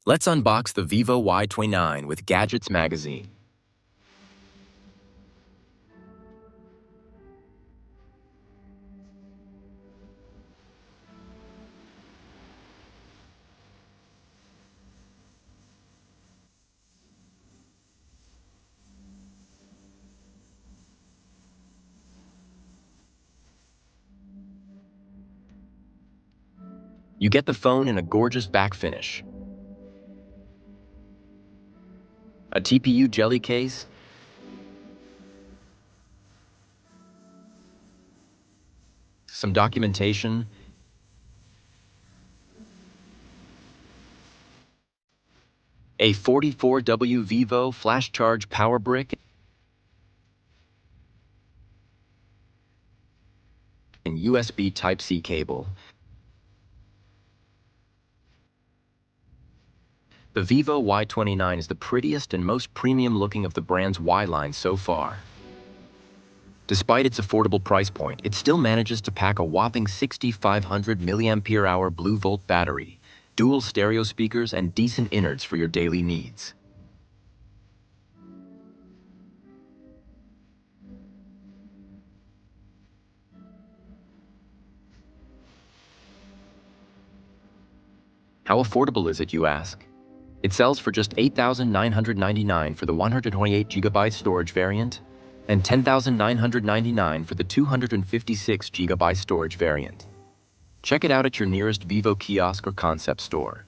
Let's unbox the Vivo Y29 with Gadgets magazine. You get the phone in a gorgeous back finish, a TPU jelly case, some documentation, a 44W Vivo flash charge power brick, and USB Type-C cable. The Vivo Y29 is the prettiest and most premium looking of the brand's Y line so far. Despite its affordable price point, it still manages to pack a whopping 6,500 mAh Blue Volt battery, dual stereo speakers, and decent innards for your daily needs. How affordable is it, you ask? It sells for just $8,999 for the 128GB storage variant and $10,999 for the 256GB storage variant. Check it out at your nearest Vivo kiosk or concept store.